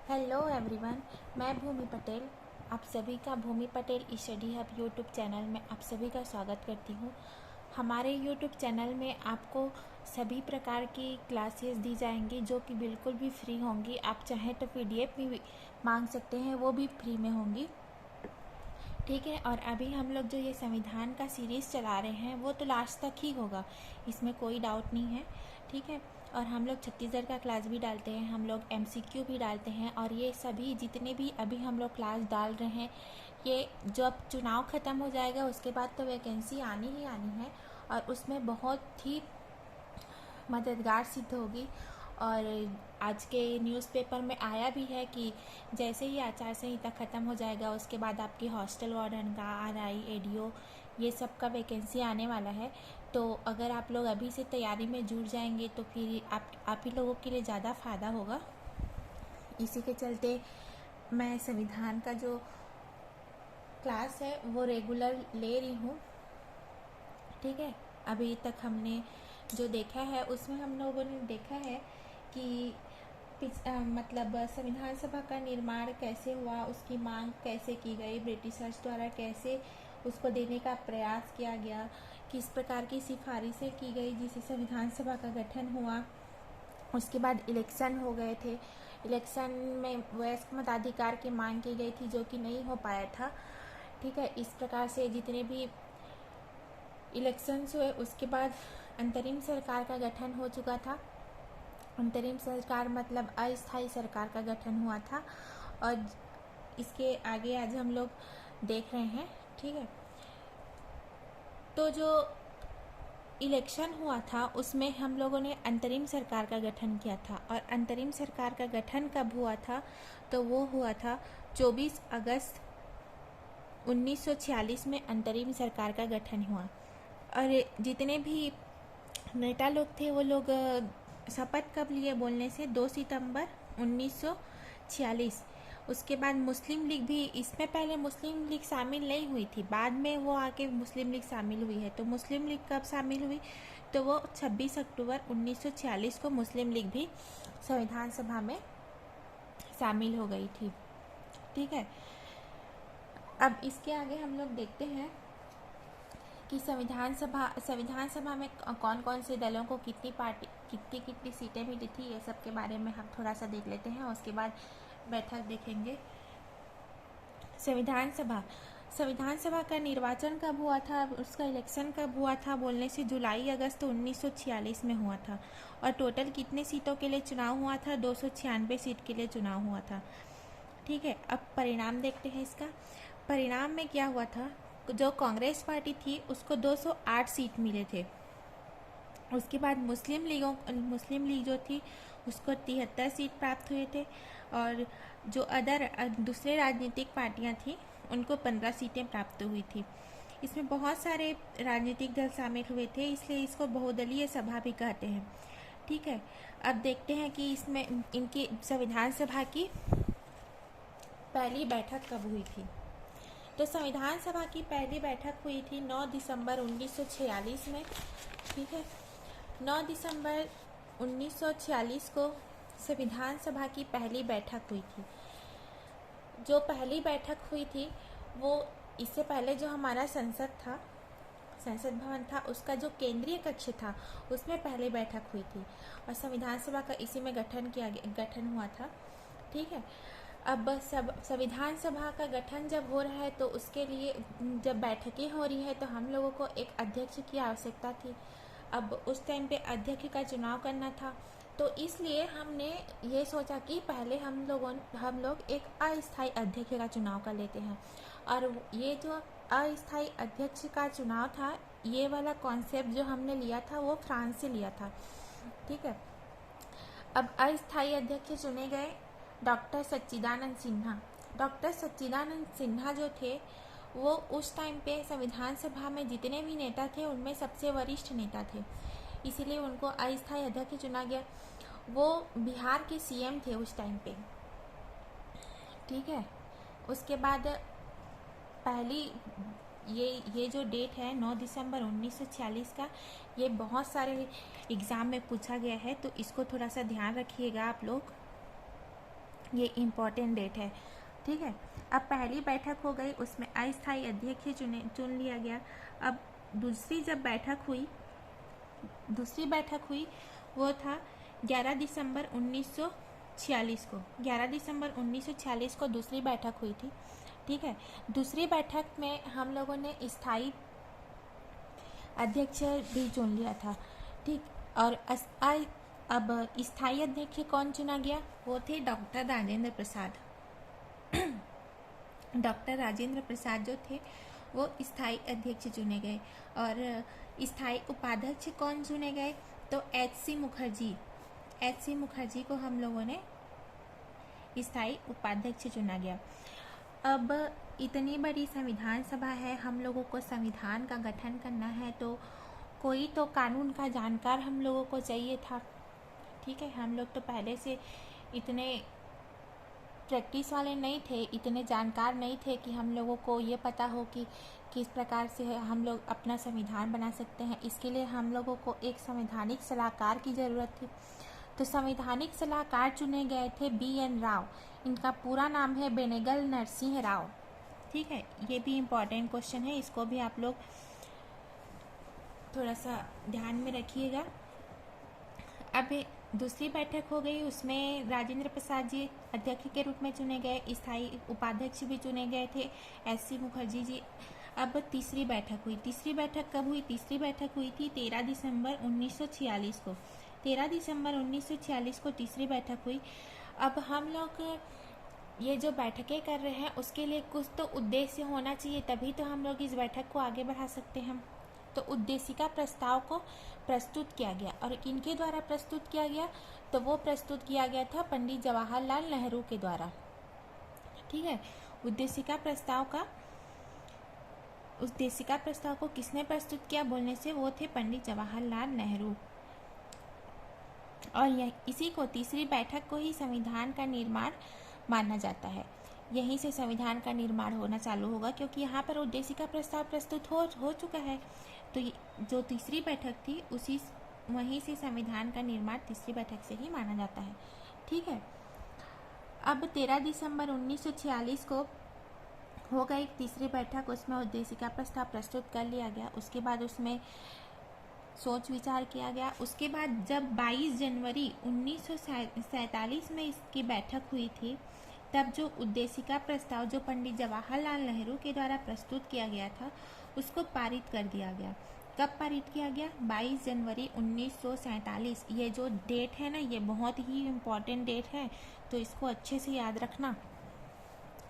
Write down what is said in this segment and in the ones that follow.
Hello everyone, मैं भूमि पटेल। आप सभी का Bhumi Patel study hub YouTube channel में आप सभी का स्वागत करती हूँ। हमारे यूट्यूब चैनल में आपको सभी प्रकार की क्लासेस दी जाएंगी जो कि बिल्कुल भी फ्री होंगी। आप चाहें तो पीडीएफ भी मांग सकते हैं, वो भी फ्री में होंगी। ठीक है। और अभी हम लोग जो ये संविधान का सीरीज़ चला रहे हैं वो तो लास्ट तक ही होगा, इसमें कोई डाउट नहीं है। ठीक है। और हम लोग छत्तीसगढ़ का क्लास भी डालते हैं, हम लोग एमसीक्यू भी डालते हैं। और ये सभी जितने भी अभी हम लोग क्लास डाल रहे हैं, ये जब चुनाव ख़त्म हो जाएगा उसके बाद तो वैकेंसी आनी ही आनी है और उसमें बहुत ही मददगार सिद्ध होगी। और आज के न्यूज़पेपर में आया भी है कि जैसे ही आचार संहिता ख़त्म हो जाएगा उसके बाद आपकी हॉस्टल वार्डन का, आरआई, एडीओ, ये सब का वैकेंसी आने वाला है। तो अगर आप लोग अभी से तैयारी में जुड़ जाएंगे तो फिर आप ही लोगों के लिए ज़्यादा फ़ायदा होगा। इसी के चलते मैं संविधान का जो क्लास है वो रेगुलर ले रही हूँ। ठीक है। अभी तक हमने जो देखा है उसमें हम लोगों ने देखा है कि मतलब संविधान सभा का निर्माण कैसे हुआ, उसकी मांग कैसे की गई, ब्रिटिशर्स द्वारा कैसे उसको देने का प्रयास किया गया, किस प्रकार की सिफारिशें की गई जिससे संविधान सभा का गठन हुआ। उसके बाद इलेक्शन हो गए थे, इलेक्शन में वयस्क मताधिकार की मांग की गई थी जो कि नहीं हो पाया था। ठीक है। इस प्रकार से जितने भी इलेक्शंस हुए उसके बाद अंतरिम सरकार का गठन हो चुका था। अंतरिम सरकार मतलब अस्थायी सरकार का गठन हुआ था और इसके आगे आज हम लोग देख रहे हैं। ठीक है। तो जो इलेक्शन हुआ था उसमें हम लोगों ने अंतरिम सरकार का गठन किया था। और अंतरिम सरकार का गठन कब हुआ था? तो वो हुआ था 24 अगस्त 1946 में अंतरिम सरकार का गठन हुआ। और जितने भी नेता लोग थे वो लोग शपथ कब लिए बोलने से? 2 सितंबर 1946। उसके बाद मुस्लिम लीग भी, इसमें पहले मुस्लिम लीग शामिल नहीं हुई थी, बाद में वो आके मुस्लिम लीग शामिल हुई है। तो मुस्लिम लीग कब शामिल हुई? तो वो 26 अक्टूबर 1946 को मुस्लिम लीग भी संविधान सभा में शामिल हो गई थी। ठीक है। अब इसके आगे हम लोग देखते हैं कि संविधान सभा में कौन कौन से दलों को कितनी सीटें मिली थी, ये सब के बारे में हम थोड़ा सा देख लेते हैं। उसके बाद बैठक देखेंगे। संविधान सभा का निर्वाचन कब हुआ था, उसका इलेक्शन कब हुआ था बोलने से जुलाई अगस्त 1946 में हुआ था। और टोटल कितने सीटों के लिए चुनाव हुआ था? 296 सीट के लिए चुनाव हुआ था। ठीक है। अब परिणाम देखते हैं इसका। परिणाम में क्या हुआ था? जो कांग्रेस पार्टी थी उसको 208 सीट मिले थे। उसके बाद मुस्लिम लीग जो थी उसको 73 सीट प्राप्त हुए थे। और जो दूसरे राजनीतिक पार्टियां थी उनको 15 सीटें प्राप्त हुई थी। इसमें बहुत सारे राजनीतिक दल शामिल हुए थे, इसलिए इसको बहुदलीय सभा भी कहते हैं। ठीक है। अब देखते हैं कि इसमें इनकी संविधान सभा की पहली बैठक कब हुई थी। तो संविधान सभा की पहली बैठक हुई थी 9 दिसंबर 1946 में। ठीक है। 9 दिसंबर 1946 को संविधान सभा की पहली बैठक हुई थी। जो पहली बैठक हुई थी वो, इससे पहले जो हमारा संसद भवन था उसका जो केंद्रीय कक्ष था उसमें पहली बैठक हुई थी और संविधान सभा का इसी में गठन हुआ था। ठीक है। अब संविधान सभा का गठन जब हो रहा है तो उसके लिए जब बैठकें हो रही है तो हम लोगों को एक अध्यक्ष की आवश्यकता थी। अब उस टाइम पे अध्यक्ष का चुनाव करना था, तो इसलिए हमने ये सोचा कि पहले हम लोग एक अस्थायी अध्यक्ष का चुनाव कर लेते हैं। और ये जो अस्थायी अध्यक्ष का चुनाव था, ये वाला कॉन्सेप्ट जो हमने लिया था वो फ्रांस से लिया था। ठीक है। अब अस्थायी अध्यक्ष चुने गए डॉक्टर सच्चिदानंद सिन्हा जो थे वो उस टाइम पे संविधान सभा में जितने भी नेता थे उनमें सबसे वरिष्ठ नेता थे, इसीलिए उनको अस्थायी अध्यक्ष चुना गया। वो बिहार के सीएम थे उस टाइम पे। ठीक है। उसके बाद पहली ये जो डेट है 9 दिसंबर 1946 का, ये बहुत सारे एग्ज़ाम में पूछा गया है, तो इसको थोड़ा सा ध्यान रखिएगा आप लोग। ये इम्पोर्टेंट डेट है। ठीक है, अब पहली बैठक हो गई, उसमें अस्थायी अध्यक्ष चुन लिया गया। अब दूसरी बैठक हुई वो था 11 दिसंबर 1946 को। 11 दिसंबर 1946 को दूसरी बैठक हुई थी। ठीक है, दूसरी बैठक में हम लोगों ने स्थायी अध्यक्ष भी चुन लिया था। ठीक, और अब स्थायी अध्यक्ष कौन चुना गया? वो थे डॉक्टर राजेंद्र प्रसाद। डॉक्टर राजेंद्र प्रसाद जो थे वो स्थायी अध्यक्ष चुने गए। और स्थायी उपाध्यक्ष कौन चुने गए? तो एच.सी. मुखर्जी को हम लोगों ने स्थायी उपाध्यक्ष चुना गया। अब इतनी बड़ी संविधान सभा है, हम लोगों को संविधान का गठन करना है, तो कोई तो कानून का जानकार हम लोगों को चाहिए था। ठीक है, हम लोग तो पहले से इतने प्रैक्टिस वाले नहीं थे, इतने जानकार नहीं थे कि हम लोगों को ये पता हो कि किस प्रकार से हम लोग अपना संविधान बना सकते हैं। इसके लिए हम लोगों को एक संवैधानिक सलाहकार की ज़रूरत थी। तो संवैधानिक सलाहकार चुने गए थे B.N. राव। इनका पूरा नाम है बेनेगल नरसिंह राव। ठीक है, ये भी इम्पॉर्टेंट क्वेश्चन है, इसको भी आप लोग थोड़ा सा ध्यान में रखिएगा। अब दूसरी बैठक हो गई, उसमें राजेंद्र प्रसाद जी अध्यक्ष के रूप में चुने गए, स्थायी उपाध्यक्ष भी चुने गए थे एच.सी. मुखर्जी जी। अब तीसरी बैठक हुई। तीसरी बैठक कब हुई? तीसरी बैठक हुई थी 13 दिसंबर 1946 को। 13 दिसंबर 1946 को तीसरी बैठक हुई। अब हम लोग ये जो बैठकें कर रहे हैं उसके लिए कुछ तो उद्देश्य होना चाहिए, तभी तो हम लोग इस बैठक को आगे बढ़ा सकते हैं। तो उद्देशिका प्रस्ताव को प्रस्तुत किया गया, और किनके द्वारा प्रस्तुत किया गया? तो वो प्रस्तुत किया गया था पंडित जवाहरलाल नेहरू के द्वारा। ठीक है, उद्देशिका प्रस्ताव को किसने प्रस्तुत किया बोलने से? वो थे पंडित जवाहरलाल नेहरू। और इसी को, तीसरी बैठक को ही संविधान का निर्माण माना जाता है। यहीं से संविधान का निर्माण होना चालू होगा, क्योंकि यहाँ पर उद्देशिका प्रस्ताव प्रस्तुत हो चुका है। तो जो तीसरी बैठक थी वहीं से संविधान का निर्माण तीसरी बैठक से ही माना जाता है। ठीक है, अब 13 दिसंबर 1946 को हो गई तीसरी बैठक, उसमें उद्देशिका प्रस्ताव प्रस्तुत कर लिया गया। उसके बाद उसमें सोच विचार किया गया। उसके बाद जब 22 जनवरी 1947 में इसकी बैठक हुई थी, तब जो उद्देशिका प्रस्ताव जो पंडित जवाहरलाल नेहरू के द्वारा प्रस्तुत किया गया था उसको पारित कर दिया गया। कब पारित किया गया? 22 जनवरी 1947। ये जो डेट है ना, ये बहुत ही इम्पॉर्टेंट डेट है, तो इसको अच्छे से याद रखना।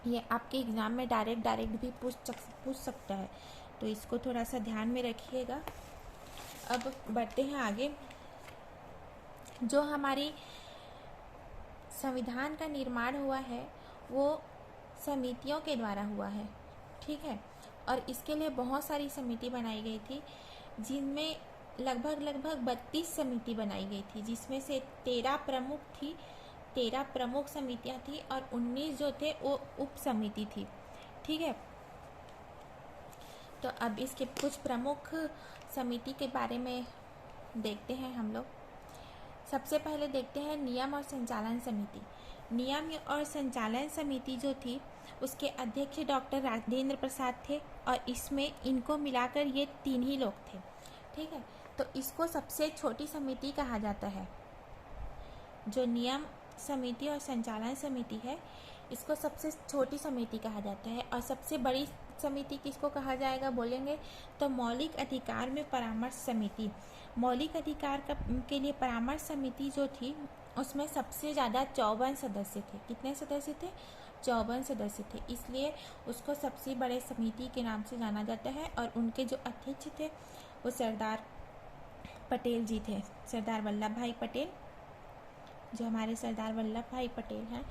ये आपके एग्ज़ाम में डायरेक्ट भी पूछ सकता है, तो इसको थोड़ा सा ध्यान में रखिएगा। अब बढ़ते हैं आगे। जो हमारी संविधान का निर्माण हुआ है वो समितियों के द्वारा हुआ है। ठीक है, और इसके लिए बहुत सारी समिति बनाई गई थी, जिनमें लगभग 32 समिति बनाई गई थी, जिसमें से 13 प्रमुख समितियां थी और 19 जो थे वो उप समिति थी। ठीक है, तो अब इसके कुछ प्रमुख समिति के बारे में देखते हैं हम लोग। सबसे पहले देखते हैं नियम और संचालन समिति। नियम और संचालन समिति जो थी उसके अध्यक्ष डॉक्टर राजेंद्र प्रसाद थे, और इसमें इनको मिलाकर ये 3 ही लोग थे। ठीक है, तो इसको सबसे छोटी समिति कहा जाता है। जो नियम समिति और संचालन समिति है इसको सबसे छोटी समिति कहा जाता है। और सबसे बड़ी समिति किसको कहा जाएगा बोलेंगे तो मौलिक अधिकार में परामर्श समिति। मौलिक अधिकार के लिए परामर्श समिति जो थी उसमें सबसे ज़्यादा 54 सदस्य थे। कितने सदस्य थे? 54 सदस्य थे, इसलिए उसको सबसे बड़े समिति के नाम से जाना जाता है। और उनके जो अध्यक्ष थे वो सरदार पटेल जी थे, सरदार वल्लभ भाई पटेल। जो हमारे सरदार वल्लभ भाई पटेल हैं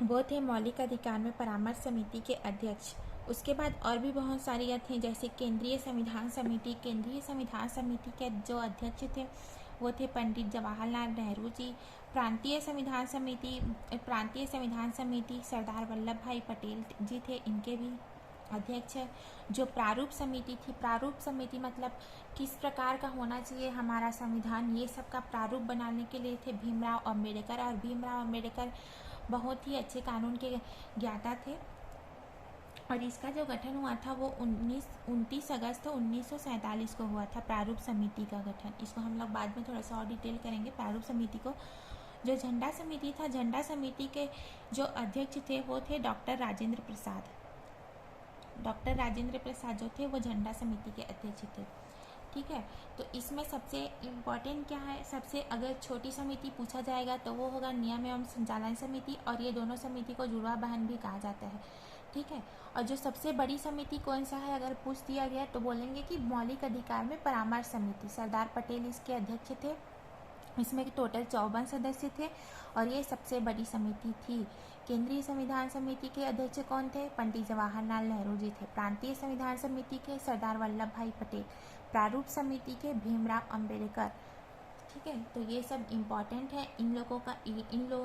वो थे मौलिक अधिकार में परामर्श समिति के अध्यक्ष। उसके बाद और भी बहुत सारी थी, जैसे केंद्रीय संविधान समिति। केंद्रीय संविधान समिति के जो अध्यक्ष थे वो थे पंडित जवाहरलाल नेहरू जी। प्रांतीय संविधान समिति सरदार वल्लभ भाई पटेल जी थे, इनके भी अध्यक्ष जो प्रारूप समिति थी, प्रारूप समिति मतलब किस प्रकार का होना चाहिए हमारा संविधान, ये सब का प्रारूप बनाने के लिए थे भीमराव अंबेडकर। और भीमराव अंबेडकर बहुत ही अच्छे कानून के ज्ञाता थे और इसका जो गठन हुआ था वो 29 अगस्त 1947 को हुआ था, प्रारूप समिति का गठन। इसको हम लोग बाद में थोड़ा सा और डिटेल करेंगे प्रारूप समिति को। जो झंडा समिति था, झंडा समिति के जो अध्यक्ष थे वो थे डॉक्टर राजेंद्र प्रसाद। डॉक्टर राजेंद्र प्रसाद जो थे वो झंडा समिति के अध्यक्ष थे। ठीक है, तो इसमें सबसे इम्पॉर्टेंट क्या है, सबसे अगर छोटी समिति पूछा जाएगा तो वो होगा नियम एवं संचालन समिति, और ये दोनों समिति को जुड़वा बहन भी कहा जाता है। ठीक है, और जो सबसे बड़ी समिति कौन सा है अगर पूछ दिया गया तो बोलेंगे कि मौलिक अधिकार में परामर्श समिति। सरदार पटेल इसके अध्यक्ष थे। इसमें टोटल 54 सदस्य थे और ये सबसे बड़ी समिति थी। केंद्रीय संविधान समिति के अध्यक्ष कौन थे? पंडित जवाहरलाल नेहरू जी थे। प्रांतीय संविधान समिति के सरदार वल्लभ भाई पटेल। प्रारूप समिति के भीमराव अंबेडकर। ठीक है, तो ये सब इम्पॉर्टेंट है। इन लोगों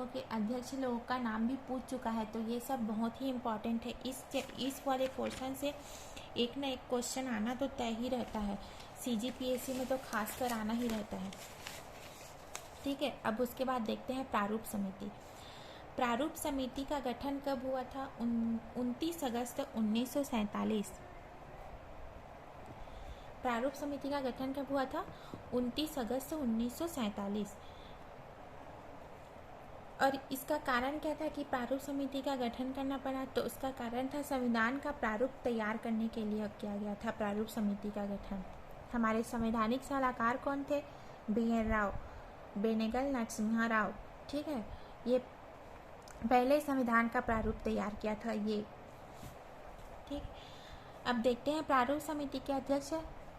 के अध्यक्ष लोगों का नाम भी पूछ चुका है, तो ये सब बहुत ही इम्पॉर्टेंट है। इस वाले पोर्शन से एक ना एक क्वेश्चन आना तो तय ही रहता है, CGPSC में तो खासकर आना ही रहता है। ठीक है, अब उसके बाद देखते हैं प्रारूप समिति। प्रारूप समिति का गठन कब हुआ था? 29 अगस्त 1947। प्रारूप समिति का गठन कब हुआ था? 29 अगस्त 1947। और इसका कारण क्या था कि प्रारूप समिति का गठन करना पड़ा? तो उसका कारण था संविधान का प्रारूप तैयार करने के लिए किया गया था प्रारूप समिति का गठन। हमारे संवैधानिक सलाहकार कौन थे? BN राव, बेनेगल नरसिम्हा राव। ठीक है, ये पहले संविधान का प्रारूप तैयार किया था ये। ठीक, अब देखते हैं प्रारूप समिति के अध्यक्ष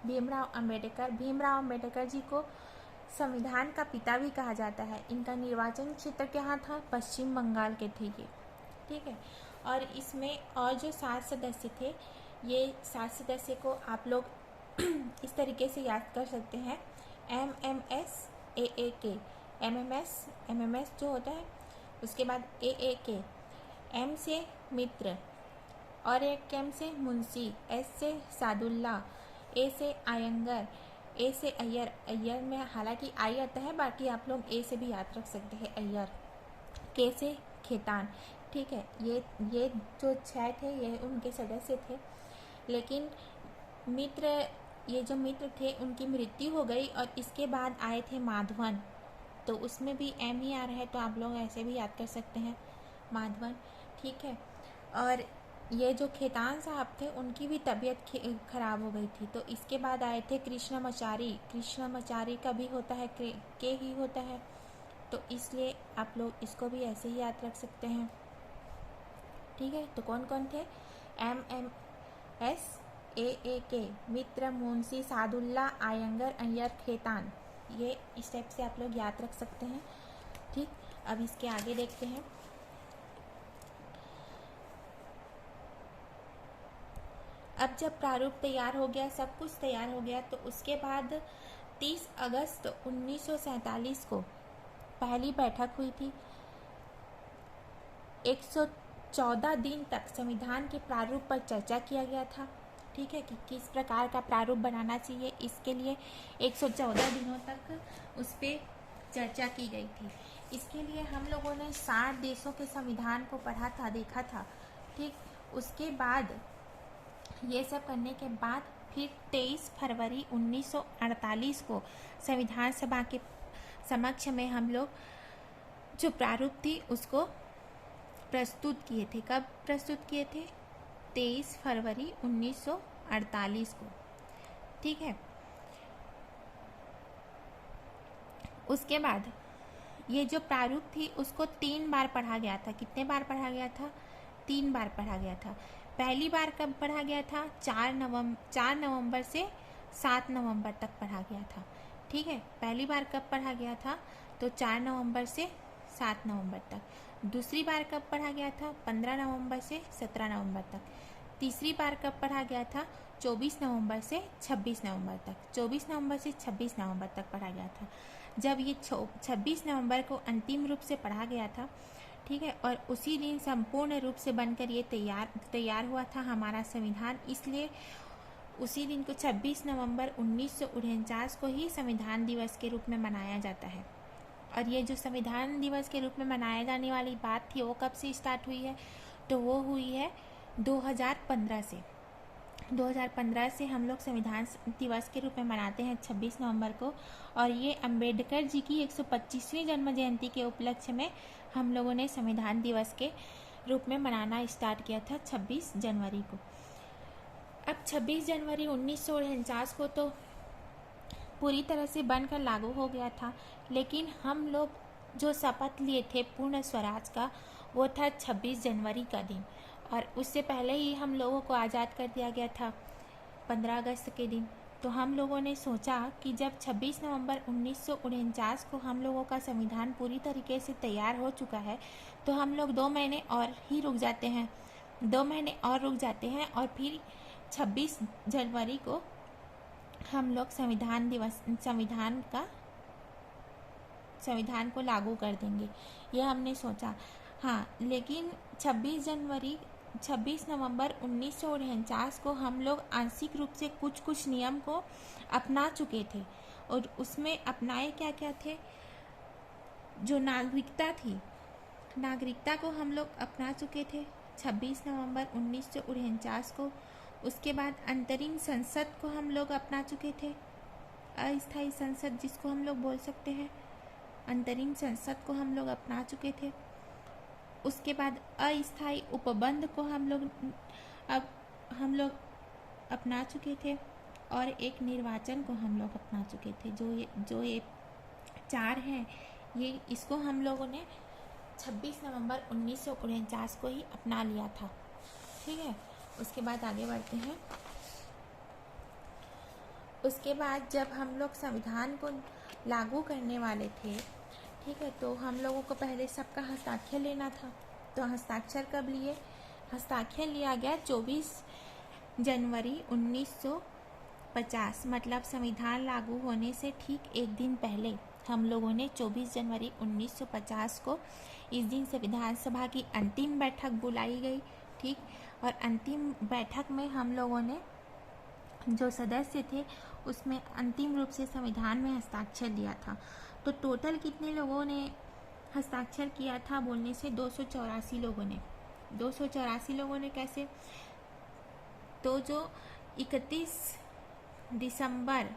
भीमराव अंबेडकर। भीमराव अंबेडकर जी को संविधान का पिता भी कहा जाता है। इनका निर्वाचन क्षेत्र क्या था? पश्चिम बंगाल के थे ये। ठीक है, और इसमें और जो 7 सदस्य थे, ये 7 सदस्य को आप लोग इस तरीके से याद कर सकते हैं, MMS AAK। MMS जो होता है, उसके बाद AAK, M से मित्र, और एक M से मुंशी, S से सादुल्ला, A से आयंगर, A से अय्यर में हालांकि आई आता है, बाकी आप लोग A से भी याद रख सकते हैं अय्यर। K से खेतान। ठीक है, ये जो 6 थे ये उनके सदस्य थे, लेकिन ये जो मित्र थे उनकी मृत्यु हो गई और इसके बाद आए थे माधवन, तो उसमें भी M ही आ रहा है, तो आप लोग ऐसे भी याद कर सकते हैं माधवन। ठीक है, और ये जो खेतान साहब थे उनकी भी तबीयत खराब हो गई थी, तो इसके बाद आए थे कृष्णमाचारी। कृष्णमाचारी का भी होता है के ही होता है, तो इसलिए आप लोग इसको भी ऐसे ही याद रख सकते हैं। ठीक है, तो कौन कौन थे? MMS AAK, मित्र, मुंशी, सादुल्ला, आयंगर, अय्यर, खेतान। ये इस टाइप से आप लोग याद रख सकते हैं। ठीक, अब इसके आगे देखते हैं। अब जब प्रारूप तैयार हो गया, सब कुछ तैयार हो गया, तो उसके बाद 30 अगस्त 1947 को पहली बैठक हुई थी। 114 दिन तक संविधान के प्रारूप पर चर्चा किया गया था। ठीक है, कि किस प्रकार का प्रारूप बनाना चाहिए, इसके लिए 114 दिनों तक उस पर चर्चा की गई थी। इसके लिए हम लोगों ने 60 देशों के संविधान को पढ़ा था, देखा था। ठीक, उसके बाद ये सब करने के बाद फिर 23 फरवरी 1948 को संविधान सभा के समक्ष में हम लोग जो प्रारूप थी उसको प्रस्तुत किए थे। कब प्रस्तुत किए थे? 23 फरवरी 1948 को। ठीक है, उसके बाद ये जो प्रारूप थी उसको 3 बार पढ़ा गया था। कितने बार पढ़ा गया था? 3 बार पढ़ा गया था। पहली बार कब पढ़ा गया था? 4 नवंबर से 7 नवंबर तक पढ़ा गया था। ठीक है, पहली बार कब पढ़ा गया था? तो 4 नवंबर से 7 नवंबर तक। दूसरी बार कब पढ़ा गया था? 15 नवंबर से 17 नवंबर तक। तीसरी बार कब पढ़ा गया था? 24 नवंबर से 26 नवंबर तक। 24 नवंबर से 26 नवंबर तक पढ़ा गया था। जब ये 26 नवंबर को अंतिम रूप से पढ़ा गया था, ठीक है। और उसी दिन संपूर्ण रूप से बनकर ये तैयार हुआ था हमारा संविधान। इसलिए उसी दिन को 26 नवंबर 1949 को ही संविधान दिवस के रूप में मनाया जाता है। और ये जो संविधान दिवस के रूप में मनाया जाने वाली बात थी वो कब से स्टार्ट हुई है, तो वो हुई है 2015 से। 2015 से हम लोग संविधान दिवस के रूप में मनाते हैं 26 नवंबर को। और ये अंबेडकर जी की 125वीं जन्म जयंती के उपलक्ष्य में हम लोगों ने संविधान दिवस के रूप में मनाना स्टार्ट किया था 26 जनवरी को। अब 26 जनवरी 1949 को तो पूरी तरह से बनकर लागू हो गया था, लेकिन हम लोग जो शपथ लिए थे पूर्ण स्वराज का वो था 26 जनवरी का दिन। और उससे पहले ही हम लोगों को आज़ाद कर दिया गया था 15 अगस्त के दिन। तो हम लोगों ने सोचा कि जब 26 नवंबर 1949 को हम लोगों का संविधान पूरी तरीके से तैयार हो चुका है तो हम लोग 2 महीने और ही रुक जाते हैं, 2 महीने और रुक जाते हैं और फिर 26 जनवरी को हम लोग संविधान को लागू कर देंगे, यह हमने सोचा। हाँ, लेकिन 26 नवंबर 1949 को हम लोग आंशिक रूप से कुछ नियम को अपना चुके थे। और उसमें अपनाए क्या क्या थे, जो नागरिकता को हम लोग अपना चुके थे 26 नवंबर 1949 को। उसके बाद अंतरिम संसद को हम लोग अपना चुके थे, अस्थायी संसद जिसको हम लोग बोल सकते हैं, अंतरिम संसद को हम लोग अपना चुके थे। उसके बाद अस्थायी उपबंध को हम लोग अपना चुके थे। और एक निर्वाचन को हम लोग अपना चुके थे। जो ये 4 हैं, ये इसको हम लोगों ने 26 नवंबर 1949 को ही अपना लिया था। ठीक है, उसके बाद आगे बढ़ते हैं। उसके बाद जब हम लोग संविधान को लागू करने वाले थे, ठीक है, तो हम लोगों को पहले सबका हस्ताक्षर लेना था। तो हस्ताक्षर कब लिए? हस्ताक्षर लिया गया 24 जनवरी 1950, मतलब संविधान लागू होने से ठीक एक दिन पहले हम लोगों ने 24 जनवरी 1950 को इस दिन से विधानसभा की अंतिम बैठक बुलाई गई। ठीक, और अंतिम बैठक में हम लोगों ने जो सदस्य थे उसमें अंतिम रूप से संविधान में हस्ताक्षर दिया था। तो टोटल कितने लोगों ने हस्ताक्षर किया था बोलने से 284 लोगों ने। 284 लोगों ने कैसे? तो जो 31 दिसंबर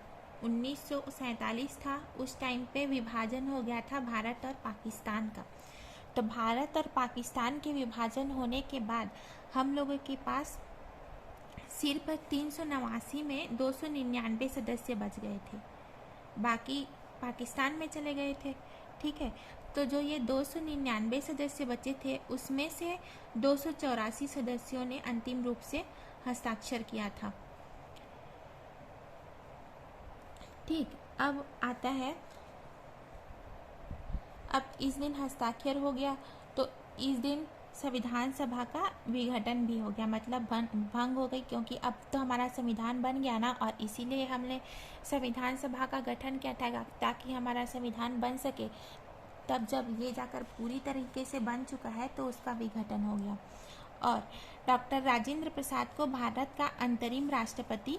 1947 था उस टाइम पे विभाजन हो गया था भारत और पाकिस्तान का। तो भारत और पाकिस्तान के विभाजन होने के बाद हम लोगों के पास सिर्फ 389 में 299 सदस्य बच गए थे, बाकी पाकिस्तान में चले गए थे। ठीक है, तो जो ये 299 सदस्य बचे थे उसमें से 284 सदस्यों ने अंतिम रूप से हस्ताक्षर किया था। ठीक, अब आता है, अब इस दिन हस्ताक्षर हो गया तो इस दिन संविधान सभा का विघटन भी हो गया, मतलब भंग हो गई, क्योंकि अब तो हमारा संविधान बन गया ना। और इसीलिए हमने संविधान सभा का गठन किया था ताकि हमारा संविधान बन सके। तब जब ये जाकर पूरी तरीके से बन चुका है तो उसका विघटन हो गया। और डॉक्टर राजेंद्र प्रसाद को भारत का अंतरिम राष्ट्रपति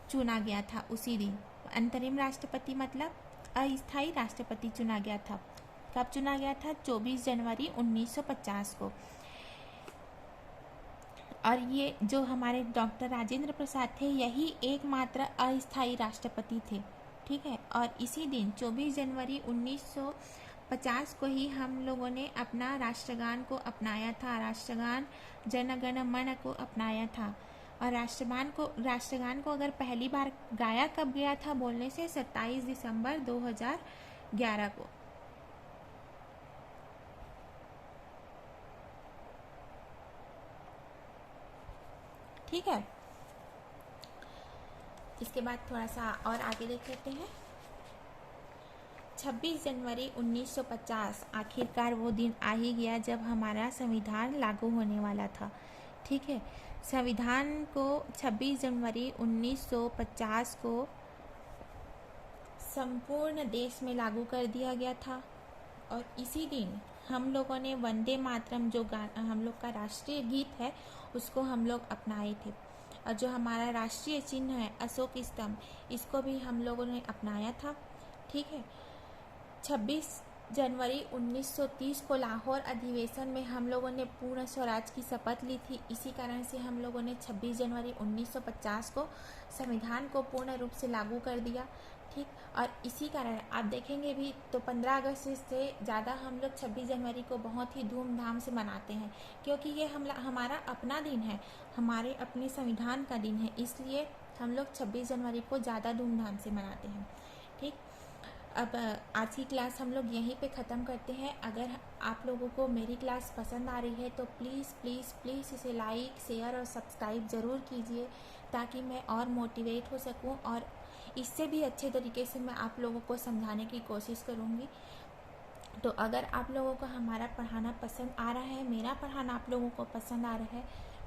चुना गया था उसी दिन। अंतरिम राष्ट्रपति मतलब अस्थायी राष्ट्रपति चुना गया था। कब चुना गया था? 24 जनवरी 1950 को। और ये जो हमारे डॉक्टर राजेंद्र प्रसाद थे यही एकमात्र अस्थायी राष्ट्रपति थे। ठीक है, और इसी दिन 24 जनवरी 1950 को ही हम लोगों ने अपना राष्ट्रगान को अपनाया था, राष्ट्रगान जन गण मन को अपनाया था। और राष्ट्रगान को अगर पहली बार गाया कब गया था बोलने से 27 दिसंबर 2011 को। ठीक है, इसके बाद थोड़ा सा और आगे देख लेते हैं। 26 जनवरी 1950 आखिरकार वो दिन आ ही गया जब हमारा संविधान लागू होने वाला था। ठीक है, संविधान को 26 जनवरी 1950 को संपूर्ण देश में लागू कर दिया गया था। और इसी दिन हम लोगों ने वंदे मातरम जो हम लोग का राष्ट्रीय गीत है उसको हम लोग अपनाए थे। और जो हमारा राष्ट्रीय चिन्ह है अशोक स्तंभ, इसको भी हम लोगों ने अपनाया था। ठीक है। 26 जनवरी 1930 को लाहौर अधिवेशन में हम लोगों ने पूर्ण स्वराज की शपथ ली थी। इसी कारण से हम लोगों ने 26 जनवरी 1950 को संविधान को पूर्ण रूप से लागू कर दिया। ठीक। और इसी कारण आप देखेंगे भी तो 15 अगस्त से ज़्यादा हम लोग 26 जनवरी को बहुत ही धूमधाम से मनाते हैं, क्योंकि ये हमारा अपना दिन है, हमारे अपने संविधान का दिन है, इसलिए हम लोग 26 जनवरी को ज़्यादा धूमधाम से मनाते हैं। ठीक। अब आज की क्लास हम लोग यहीं पे ख़त्म करते हैं। अगर आप लोगों को मेरी क्लास पसंद आ रही है तो प्लीज़ प्लीज़ प्लीज़ इसे लाइक, शेयर और सब्सक्राइब ज़रूर कीजिए, ताकि मैं और मोटिवेट हो सकूं और इससे भी अच्छे तरीके से मैं आप लोगों को समझाने की कोशिश करूंगी। तो अगर आप लोगों को हमारा पढ़ाना पसंद आ रहा है, मेरा पढ़ाना आप लोगों को पसंद आ रहा है,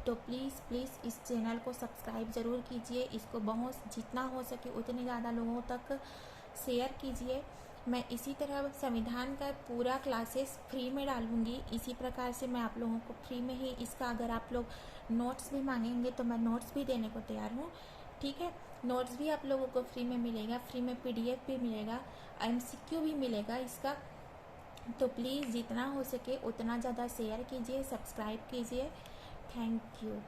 तो प्लीज़ प्लीज़ इस चैनल को सब्सक्राइब ज़रूर कीजिए। इसको बहुत जितना हो सके उतने ज़्यादा लोगों तक शेयर कीजिए। मैं इसी तरह संविधान का पूरा क्लासेस फ्री में डालूँगी। इसी प्रकार से मैं आप लोगों को फ्री में ही इसका, अगर आप लोग नोट्स भी मांगेंगे तो मैं नोट्स भी देने को तैयार हूँ। ठीक है। नोट्स भी आप लोगों को फ्री में मिलेगा, फ्री में PDF भी मिलेगा, MCQ भी मिलेगा इसका। तो प्लीज़ जितना हो सके उतना ज़्यादा शेयर कीजिए, सब्सक्राइब कीजिए। Thank you.